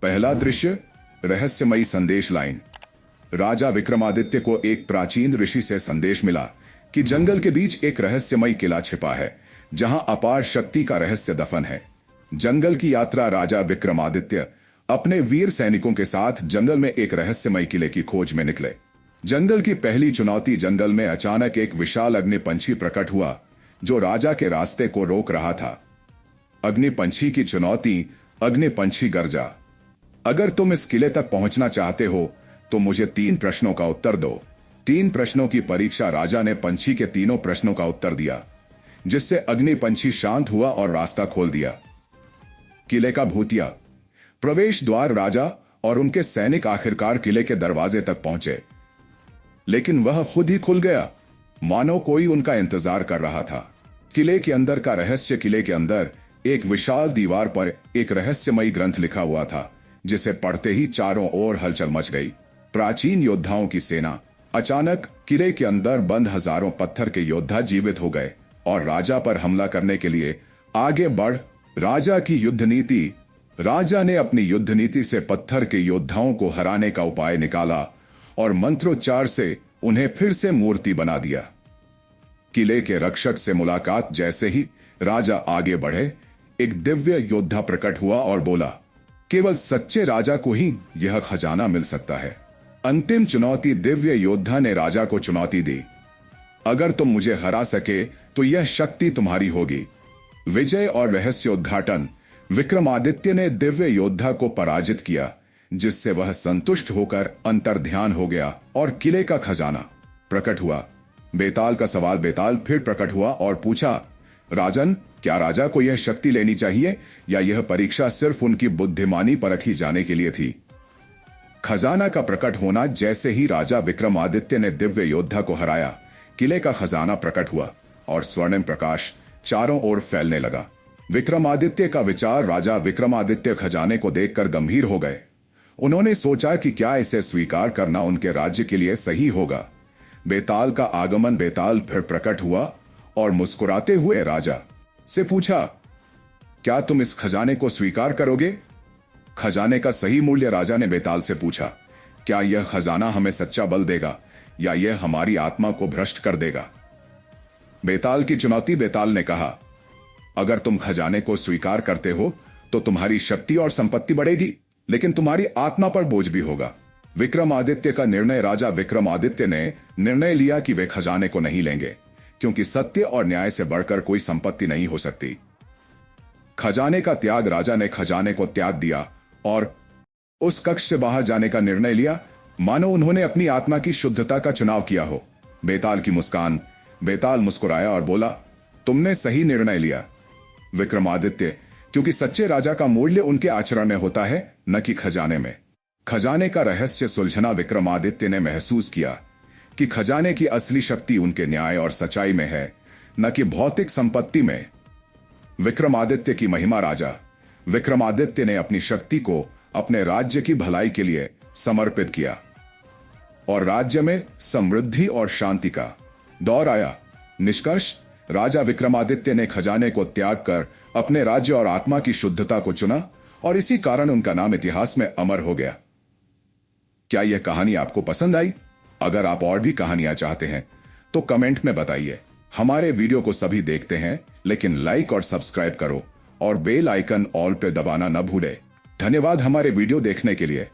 पहला दृश्य, रहस्यमयी संदेश लाइन। राजा विक्रमादित्य को एक प्राचीन ऋषि से संदेश मिला कि जंगल के बीच एक रहस्यमयी किला छिपा है जहां अपार शक्ति का रहस्य दफन है। जंगल की यात्रा। राजा विक्रमादित्य अपने वीर सैनिकों के साथ जंगल में एक रहस्यमयी किले की खोज में निकले। जंगल की पहली चुनौती। जंगल में अचानक एक विशाल अग्निपंछी प्रकट हुआ जो राजा के रास्ते को रोक रहा था। अग्निपंछी की चुनौती। अग्निपंछी गरजा, अगर तुम इस किले तक पहुंचना चाहते हो तो मुझे 3 प्रश्नों का उत्तर दो। 3 प्रश्नों की परीक्षा। राजा ने पंछी के तीनों प्रश्नों का उत्तर दिया, जिससे अग्निपंछी शांत हुआ और रास्ता खोल दिया। किले का भूतिया। प्रवेश द्वार। राजा और उनके सैनिक आखिरकार किले के दरवाजे तक पहुंचे, लेकिन वह खुद ही खुल गया, मानो कोई उनका इंतजार कर रहा था। किले के अंदर का रहस्य। किले के अंदर एक विशाल दीवार पर एक रहस्यमयी ग्रंथ लिखा हुआ था, जिसे पढ़ते ही चारों ओर हलचल मच गई। प्राचीन योद्धाओं की सेना। अचानक किले के अंदर बंद हजारों पत्थर के योद्धा जीवित हो गए और राजा पर हमला करने के लिए आगे बढ़। राजा की युद्ध नीति। राजा ने अपनी युद्ध नीति से पत्थर के योद्धाओं को हराने का उपाय निकाला और मंत्रोच्चार से उन्हें फिर से मूर्ति बना दिया। किले के रक्षक से मुलाकात। जैसे ही राजा आगे बढ़े, एक दिव्य योद्धा प्रकट हुआ और बोला, केवल सच्चे राजा को ही यह खजाना मिल सकता है। अंतिम चुनौती। दिव्य योद्धा ने राजा को चुनौती दी, अगर तुम मुझे हरा सके तो यह शक्ति तुम्हारी होगी। विजय और रहस्योद्घाटन। विक्रमादित्य ने दिव्य योद्धा को पराजित किया, जिससे वह संतुष्ट होकर अंतर्ध्यान हो गया और किले का खजाना प्रकट हुआ। बेताल का सवाल। बेताल फिर प्रकट हुआ और पूछा, राजन, क्या राजा को यह शक्ति लेनी चाहिए या यह परीक्षा सिर्फ उनकी बुद्धिमानी परखी जाने के लिए थी? खजाना का प्रकट होना। जैसे ही राजा विक्रमादित्य ने दिव्य योद्धा को हराया, किले का खजाना प्रकट हुआ और स्वर्णिम प्रकाश चारों ओर फैलने लगा। विक्रमादित्य का विचार। राजा विक्रमादित्य खजाने को देखकर गंभीर हो गए। उन्होंने सोचा कि क्या इसे स्वीकार करना उनके राज्य के लिए सही होगा। बेताल का आगमन। बेताल फिर प्रकट हुआ और मुस्कुराते हुए राजा से पूछा, क्या तुम इस खजाने को स्वीकार करोगे? खजाने का सही मूल्य। राजा ने बेताल से पूछा, क्या यह खजाना हमें सच्चा बल देगा या यह हमारी आत्मा को भ्रष्ट कर देगा? बेताल की चुनौती। बेताल ने कहा, अगर तुम खजाने को स्वीकार करते हो तो तुम्हारी शक्ति और संपत्ति बढ़ेगी, लेकिन तुम्हारी आत्मा पर बोझ भी होगा। विक्रमादित्य का निर्णय। राजा विक्रमादित्य ने निर्णय लिया कि वे खजाने को नहीं लेंगे, क्योंकि सत्य और न्याय से बढ़कर कोई संपत्ति नहीं हो सकती। खजाने का त्याग। राजा ने खजाने को त्याग दिया और उस कक्ष से बाहर जाने का निर्णय लिया, मानो उन्होंने अपनी आत्मा की शुद्धता का चुनाव किया हो। बेताल की मुस्कान। बेताल मुस्कुराया और बोला, तुमने सही निर्णय लिया विक्रमादित्य, क्योंकि सच्चे राजा का मूल्य उनके आचरण में होता है, न कि खजाने में। खजाने का रहस्य सुलझना। विक्रमादित्य ने महसूस किया कि खजाने की असली शक्ति उनके न्याय और सच्चाई में है, न कि भौतिक संपत्ति में। विक्रमादित्य की महिमा। राजा विक्रमादित्य ने अपनी शक्ति को अपने राज्य की भलाई के लिए समर्पित किया और राज्य में समृद्धि और शांति का दौर आया। निष्कर्ष। राजा विक्रमादित्य ने खजाने को त्याग कर अपने राज्य और आत्मा की शुद्धता को चुना और इसी कारण उनका नाम इतिहास में अमर हो गया। क्या यह कहानी आपको पसंद आई? अगर आप और भी कहानियां चाहते हैं तो कमेंट में बताइए। हमारे वीडियो को सभी देखते हैं, लेकिन लाइक और सब्सक्राइब करो और बेल आइकन ऑल पे दबाना न भूले। धन्यवाद हमारे वीडियो देखने के लिए।